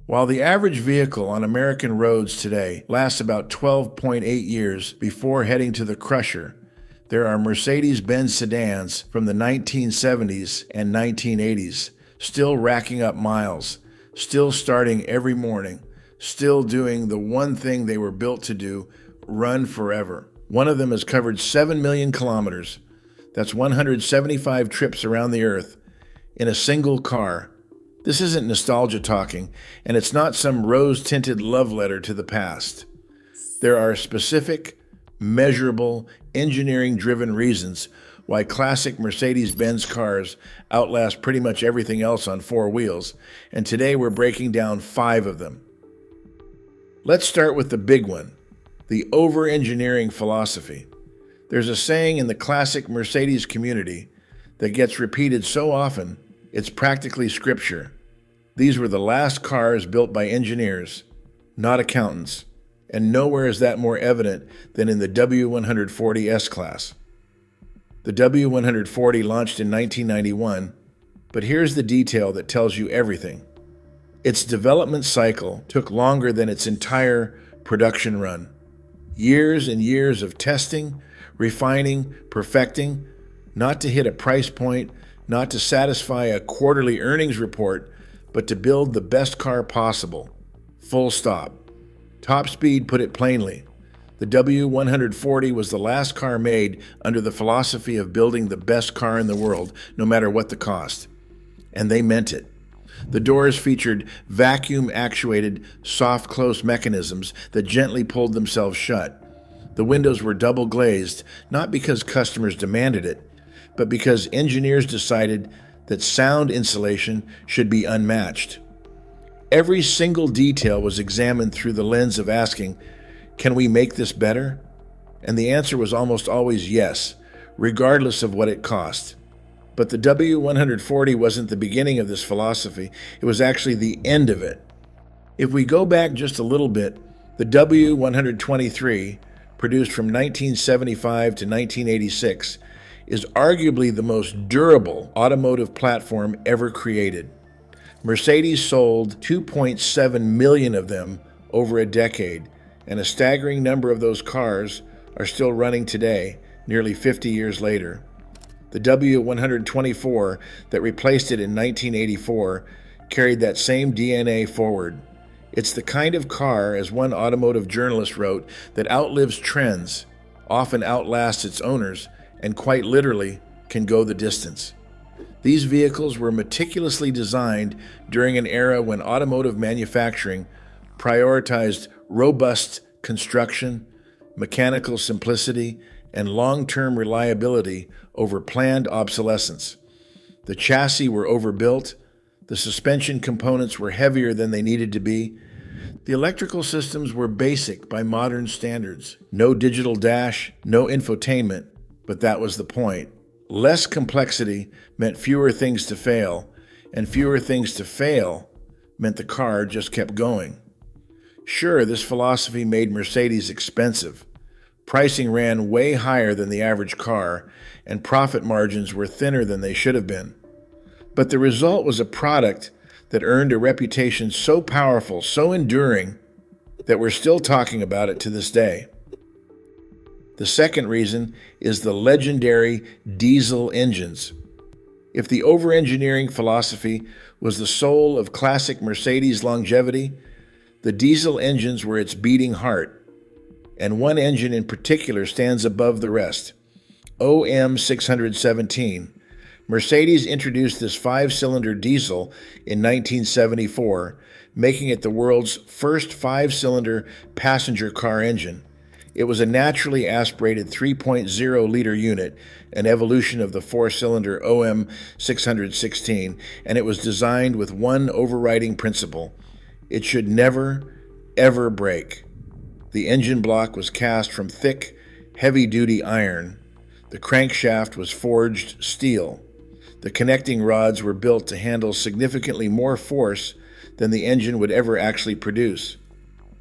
While the average vehicle on American roads today lasts about 12.8 years before heading to the crusher, there are Mercedes-Benz sedans from the 1970s and 1980s, still racking up miles, still starting every morning, still doing the one thing they were built to do, run forever. One of them has covered 7 million kilometers. That's 175 trips around the earth in a single car. This isn't nostalgia talking, and it's not some rose-tinted love letter to the past. There are specific, measurable, engineering-driven reasons why classic Mercedes-Benz cars outlast pretty much everything else on four wheels, and today we're breaking down 5 of them. Let's start with the big one, the overengineering philosophy. There's a saying in the classic Mercedes community that gets repeated so often, it's practically scripture. These were the last cars built by engineers, not accountants, and nowhere is that more evident than in the W140 S-Class. The W140 launched in 1991, but here's the detail that tells you everything. Its development cycle took longer than its entire production run. Years and years of testing, refining, perfecting, not to hit a price point, not to satisfy a quarterly earnings report, but to build the best car possible. Full stop. Top Speed put it plainly. The W140 was the last car made under the philosophy of building the best car in the world, no matter what the cost. And they meant it. The doors featured vacuum-actuated, soft-close mechanisms that gently pulled themselves shut. The windows were double-glazed, not because customers demanded it, but because engineers decided that sound insulation should be unmatched. Every single detail was examined through the lens of asking, can we make this better? And the answer was almost always yes, regardless of what it cost. But the W140 wasn't the beginning of this philosophy, it was actually the end of it. If we go back just a little bit, the W123, produced from 1975 to 1986, is arguably the most durable automotive platform ever created. Mercedes sold 2.7 million of them over a decade, and a staggering number of those cars are still running today, nearly 50 years later. The W124 that replaced it in 1984 carried that same DNA forward. It's the kind of car, as one automotive journalist wrote, that outlives trends, often outlasts its owners, and quite literally can go the distance. These vehicles were meticulously designed during an era when automotive manufacturing prioritized robust construction, mechanical simplicity, and long-term reliability over planned obsolescence. The chassis were overbuilt, the suspension components were heavier than they needed to be, the electrical systems were basic by modern standards. No digital dash, no infotainment, but that was the point. Less complexity meant fewer things to fail, and fewer things to fail meant the car just kept going. Sure, this philosophy made Mercedes expensive. Pricing ran way higher than the average car, and profit margins were thinner than they should have been. But the result was a product that earned a reputation so powerful, so enduring, that we're still talking about it to this day. The second reason is the legendary diesel engines. If the overengineering philosophy was the soul of classic Mercedes longevity, the diesel engines were its beating heart. And one engine in particular stands above the rest, OM617. Mercedes introduced this 5-cylinder diesel in 1974, making it the world's first 5-cylinder passenger car engine. It was a naturally aspirated 3.0-liter unit, an evolution of the 4-cylinder OM616, and it was designed with one overriding principle. It should never, ever break. The engine block was cast from thick, heavy-duty iron. The crankshaft was forged steel. The connecting rods were built to handle significantly more force than the engine would ever actually produce.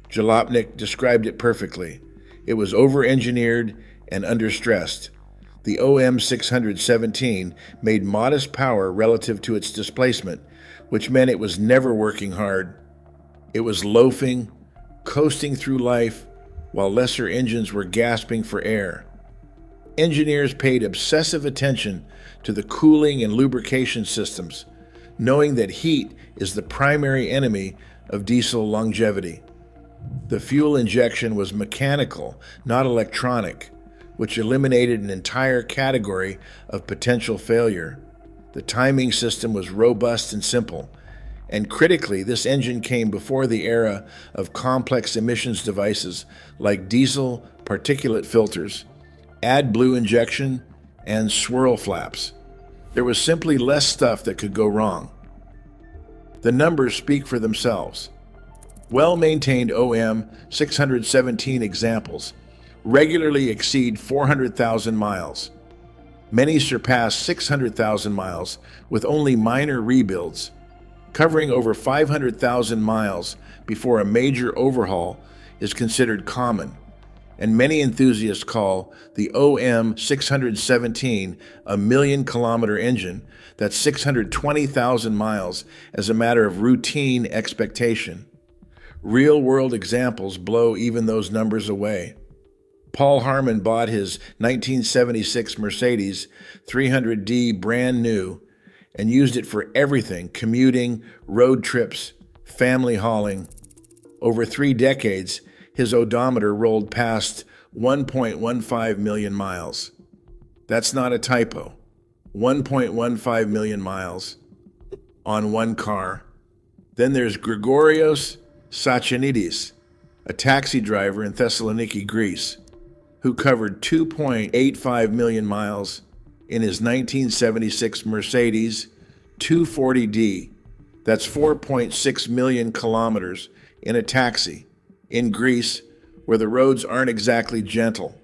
Jalopnik described it perfectly. It was over-engineered and under-stressed. The OM617 made modest power relative to its displacement, which meant it was never working hard. It was loafing, coasting through life, while lesser engines were gasping for air. Engineers paid obsessive attention to the cooling and lubrication systems, knowing that heat is the primary enemy of diesel longevity. The fuel injection was mechanical, not electronic, which eliminated an entire category of potential failure. The timing system was robust and simple, and critically, this engine came before the era of complex emissions devices like diesel particulate filters, AdBlue injection, and swirl flaps. There was simply less stuff that could go wrong. The numbers speak for themselves. Well-maintained OM 617 examples regularly exceed 400,000 miles. Many surpass 600,000 miles with only minor rebuilds, covering over 500,000 miles before a major overhaul is considered common, and many enthusiasts call the OM 617 a million-kilometer engine that's 620,000 miles as a matter of routine expectation. Real-world examples blow even those numbers away. Paul Harmon bought his 1976 Mercedes 300D brand new and used it for everything: commuting, road trips, family hauling. Over 3 decades, his odometer rolled past 1.15 million miles. That's not a typo. 1.15 million miles on one car. Then there's Grigorios Sachanidis, a taxi driver in Thessaloniki, Greece, who covered 2.85 million miles in his 1976 Mercedes 240D. That's 4.6 million kilometers in a taxi in Greece, where the roads aren't exactly gentle.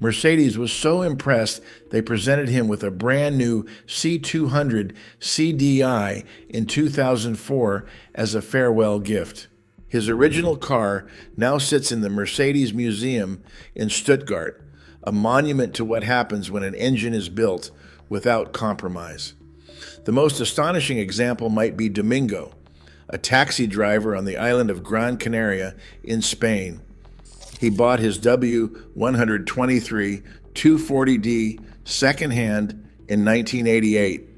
Mercedes was so impressed they presented him with a brand new C200 CDI in 2004 as a farewell gift. His original car now sits in the Mercedes Museum in Stuttgart, a monument to what happens when an engine is built without compromise. The most astonishing example might be Domingo, a taxi driver on the island of Gran Canaria in Spain. He bought his W140 240D secondhand in 1988,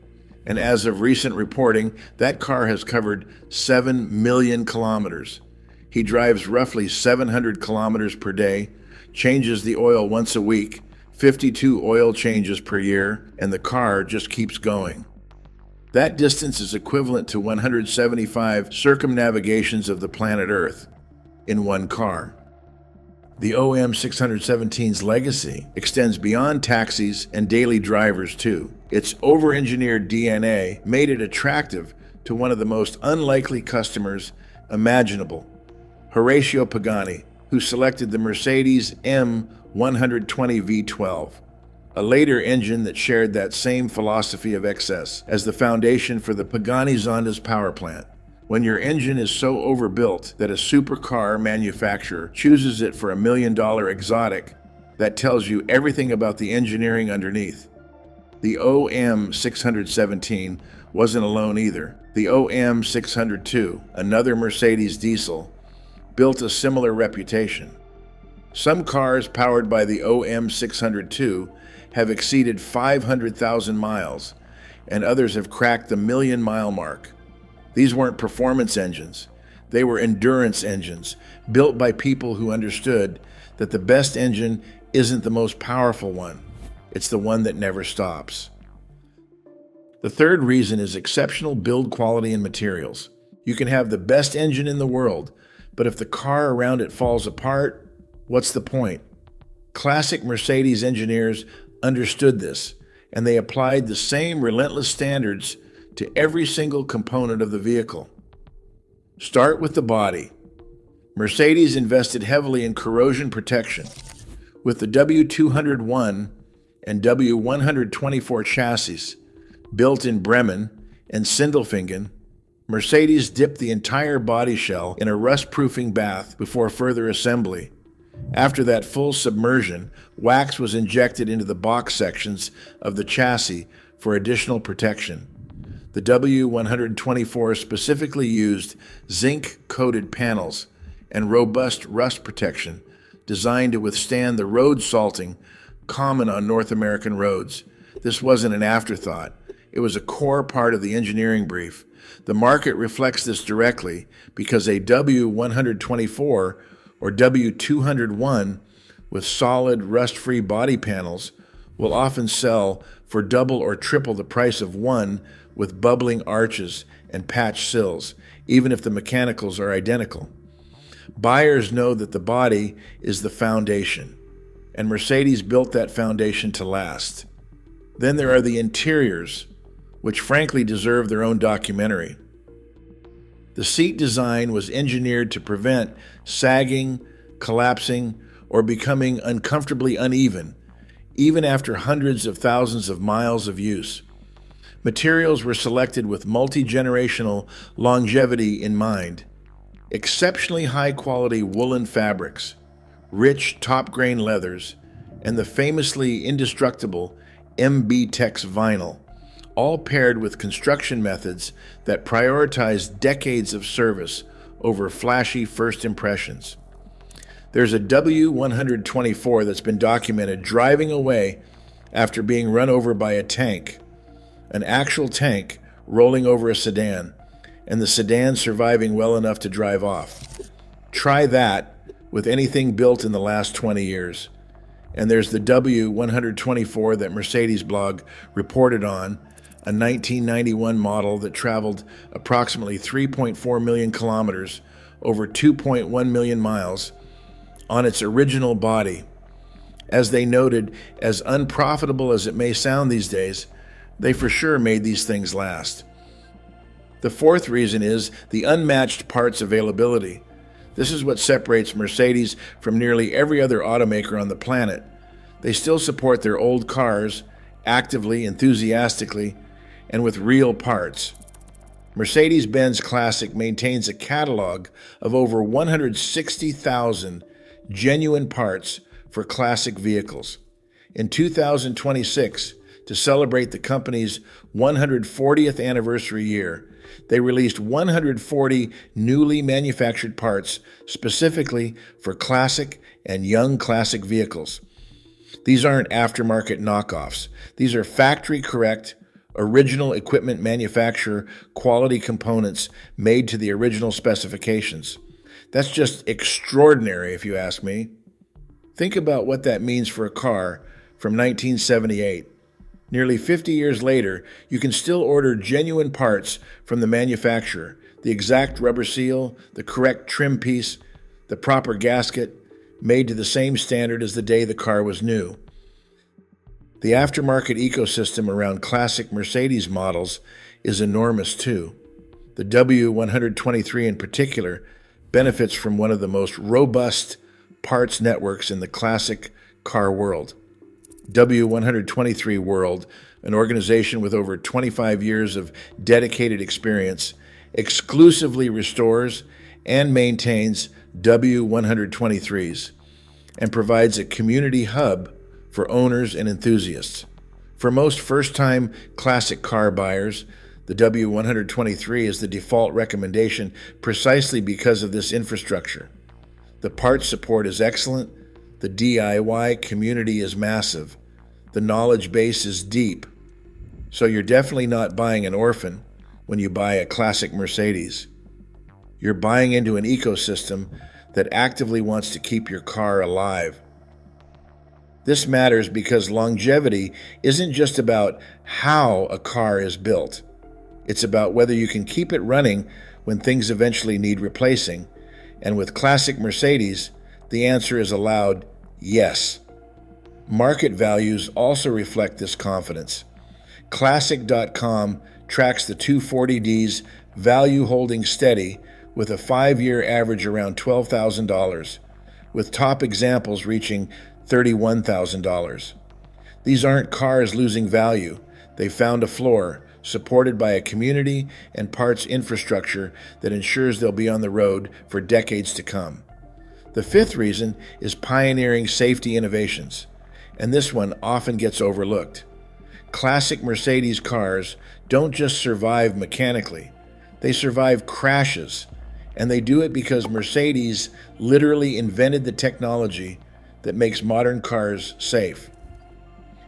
and as of recent reporting, that car has covered 7 million kilometers. He drives roughly 700 kilometers per day, changes the oil once a week, 52 oil changes per year, and the car just keeps going. That distance is equivalent to 175 circumnavigations of the planet Earth in one car. The OM 617's legacy extends beyond taxis and daily drivers too. Its over-engineered DNA made it attractive to one of the most unlikely customers imaginable, Horatio Pagani, who selected the Mercedes M120 V12, a later engine that shared that same philosophy of excess as the foundation for the Pagani Zonda's power plant. When your engine is so overbuilt that a supercar manufacturer chooses it for $1 million exotic, that tells you everything about the engineering underneath. The OM 617 wasn't alone either. The OM 602, another Mercedes diesel, built a similar reputation. Some cars powered by the OM 602 have exceeded 500,000 miles, and others have cracked the million-mile mark. These weren't performance engines. They were endurance engines, built by people who understood that the best engine isn't the most powerful one. It's the one that never stops. The third reason is exceptional build quality and materials. You can have the best engine in the world, but if the car around it falls apart, what's the point? Classic Mercedes engineers understood this, and they applied the same relentless standards to every single component of the vehicle. Start with the body. Mercedes invested heavily in corrosion protection. With the W201 and W124 chassis, built in Bremen and Sindelfingen, Mercedes dipped the entire body shell in a rust-proofing bath before further assembly. After that full submersion, wax was injected into the box sections of the chassis for additional protection. The W124 specifically used zinc-coated panels and robust rust protection designed to withstand the road salting common on North American roads. This wasn't an afterthought. It was a core part of the engineering brief. The market reflects this directly because a W124 or W201 with solid rust-free body panels will often sell for double or triple the price of one with bubbling arches and patched sills, even if the mechanicals are identical. Buyers know that the body is the foundation, and Mercedes built that foundation to last. Then there are the interiors, which frankly deserve their own documentary. The seat design was engineered to prevent sagging, collapsing, or becoming uncomfortably uneven, even after hundreds of thousands of miles of use. Materials were selected with multi-generational longevity in mind. Exceptionally high-quality woolen fabrics, rich top-grain leathers, and the famously indestructible MB-Tex vinyl, all paired with construction methods that prioritize decades of service over flashy first impressions. There's a W124 that's been documented driving away after being run over by a tank, an actual tank rolling over a sedan, and the sedan surviving well enough to drive off. Try that with anything built in the last 20 years. And there's the W124 that Mercedes blog reported on, a 1991 model that traveled approximately 3.4 million kilometers over 2.1 million miles on its original body. As they noted, as unprofitable as it may sound these days, they for sure made these things last. The fourth reason is the unmatched parts availability. This is what separates Mercedes from nearly every other automaker on the planet. They still support their old cars actively, enthusiastically, and with real parts. Mercedes-Benz Classic maintains a catalog of over 160,000 genuine parts for classic vehicles. In 2026, to celebrate the company's 140th anniversary year, they released 140 newly manufactured parts specifically for classic and young classic vehicles. These aren't aftermarket knockoffs. These are factory-correct, original equipment manufacturer quality components made to the original specifications. That's just extraordinary, if you ask me. Think about what that means for a car from 1978. Nearly 50 years later, you can still order genuine parts from the manufacturer, the exact rubber seal, the correct trim piece, the proper gasket, made to the same standard as the day the car was new. The aftermarket ecosystem around classic Mercedes models is enormous too. The W123 in particular benefits from one of the most robust parts networks in the classic car world. W123 World, an organization with over 25 years of dedicated experience, exclusively restores and maintains W123s and provides a community hub for owners and enthusiasts. For most first-time classic car buyers, the W123 is the default recommendation precisely because of this infrastructure. The parts support is excellent, the DIY community is massive, the knowledge base is deep, so you're definitely not buying an orphan when you buy a classic Mercedes. You're buying into an ecosystem that actively wants to keep your car alive. This matters because longevity isn't just about how a car is built. It's about whether you can keep it running when things eventually need replacing. And with classic Mercedes, the answer is a loud yes. Market values also reflect this confidence. Classic.com tracks the 240D's value holding steady with a 5-year average around $12,000, with top examples reaching $31,000. These aren't cars losing value. They found a floor, supported by a community and parts infrastructure that ensures they'll be on the road for decades to come. The fifth reason is pioneering safety innovations, and this one often gets overlooked. Classic Mercedes cars don't just survive mechanically, they survive crashes. And they do it because Mercedes literally invented the technology that makes modern cars safe.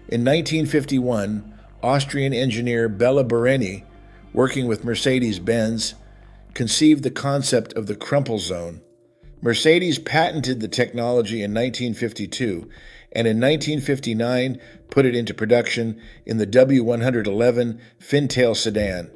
In 1951, Austrian engineer Bella Bareni, working with Mercedes-Benz, conceived the concept of the crumple zone. Mercedes patented the technology in 1952, and in 1959 put it into production in the W111 fin-tail sedan,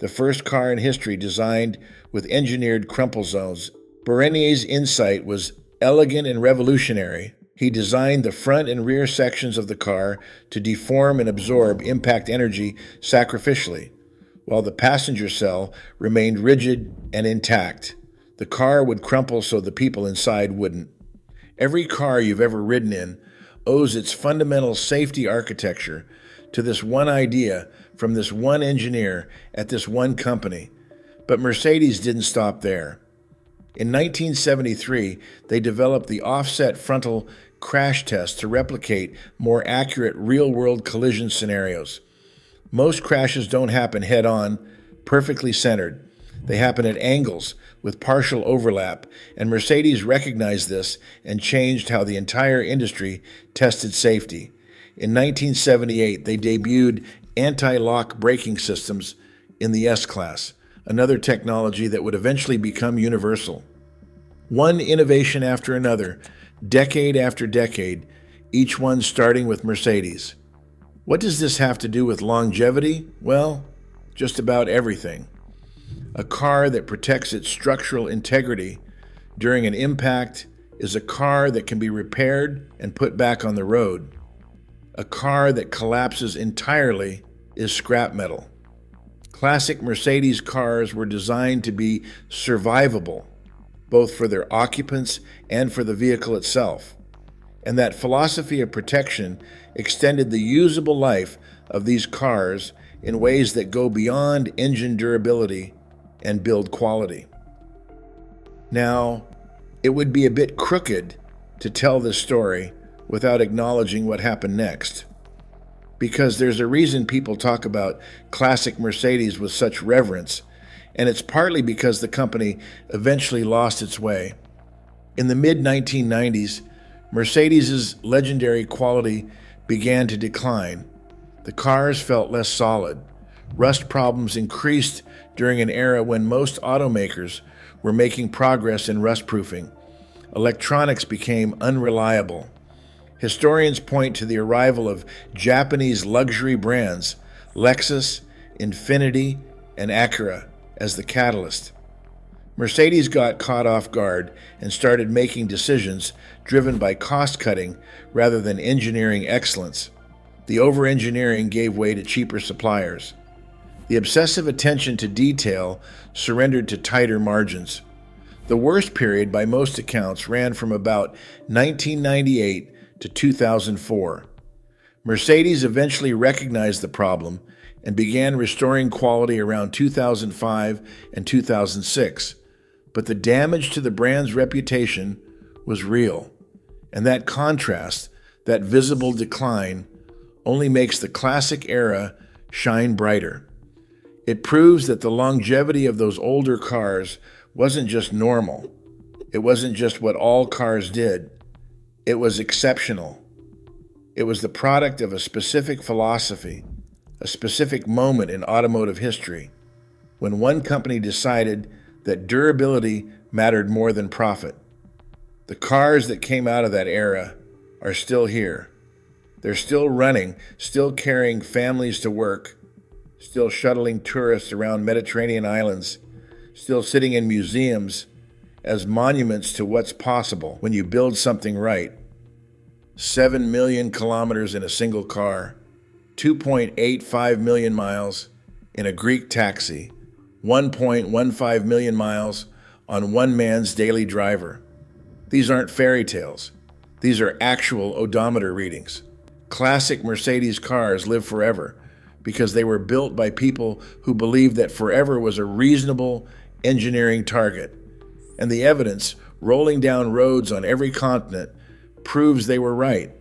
the first car in history designed with engineered crumple zones. Bareni's insight was elegant and revolutionary. He designed the front and rear sections of the car to deform and absorb impact energy sacrificially, while the passenger cell remained rigid and intact. The car would crumple so the people inside wouldn't. Every car you've ever ridden in owes its fundamental safety architecture to this one idea from this one engineer at this one company. But Mercedes didn't stop there. In 1973, they developed the offset frontal crash test to replicate more accurate real-world collision scenarios. Most crashes don't happen head-on, perfectly centered. They happen at angles with partial overlap, and Mercedes recognized this and changed how the entire industry tested safety. In 1978, they debuted anti-lock braking systems in the S-Class, another technology that would eventually become universal. One innovation after another, decade after decade, each one starting with Mercedes. What does this have to do with longevity? Well, just about everything. A car that protects its structural integrity during an impact is a car that can be repaired and put back on the road. A car that collapses entirely is scrap metal. Classic Mercedes cars were designed to be survivable, both for their occupants and for the vehicle itself. And that philosophy of protection extended the usable life of these cars in ways that go beyond engine durability and build quality. Now, it would be a bit crooked to tell this story without acknowledging what happened next. Because there's a reason people talk about classic Mercedes with such reverence, and it's partly because the company eventually lost its way. In the mid-1990s, Mercedes' legendary quality began to decline. The cars felt less solid. Rust problems increased during an era when most automakers were making progress in rust-proofing. Electronics became unreliable. Historians point to the arrival of Japanese luxury brands, Lexus, Infiniti, and Acura, as the catalyst. Mercedes got caught off guard and started making decisions driven by cost-cutting rather than engineering excellence. The overengineering gave way to cheaper suppliers. The obsessive attention to detail surrendered to tighter margins. The worst period, by most accounts, ran from about 1998 to 2004. Mercedes eventually recognized the problem and began restoring quality around 2005 and 2006. But the damage to the brand's reputation was real. And that contrast, that visible decline, only makes the classic era shine brighter. It proves that the longevity of those older cars wasn't just normal. It wasn't just what all cars did. It was exceptional. It was the product of a specific philosophy, a specific moment in automotive history, when one company decided that durability mattered more than profit. The cars that came out of that era are still here. They're still running, still carrying families to work, still shuttling tourists around Mediterranean islands, still sitting in museums as monuments to what's possible when you build something right. 7 million kilometers in a single car, 2.85 million miles in a Greek taxi, 1.15 million miles on one man's daily driver. These aren't fairy tales. These are actual odometer readings. Classic Mercedes cars live forever because they were built by people who believed that forever was a reasonable engineering target. And the evidence rolling down roads on every continent proves they were right.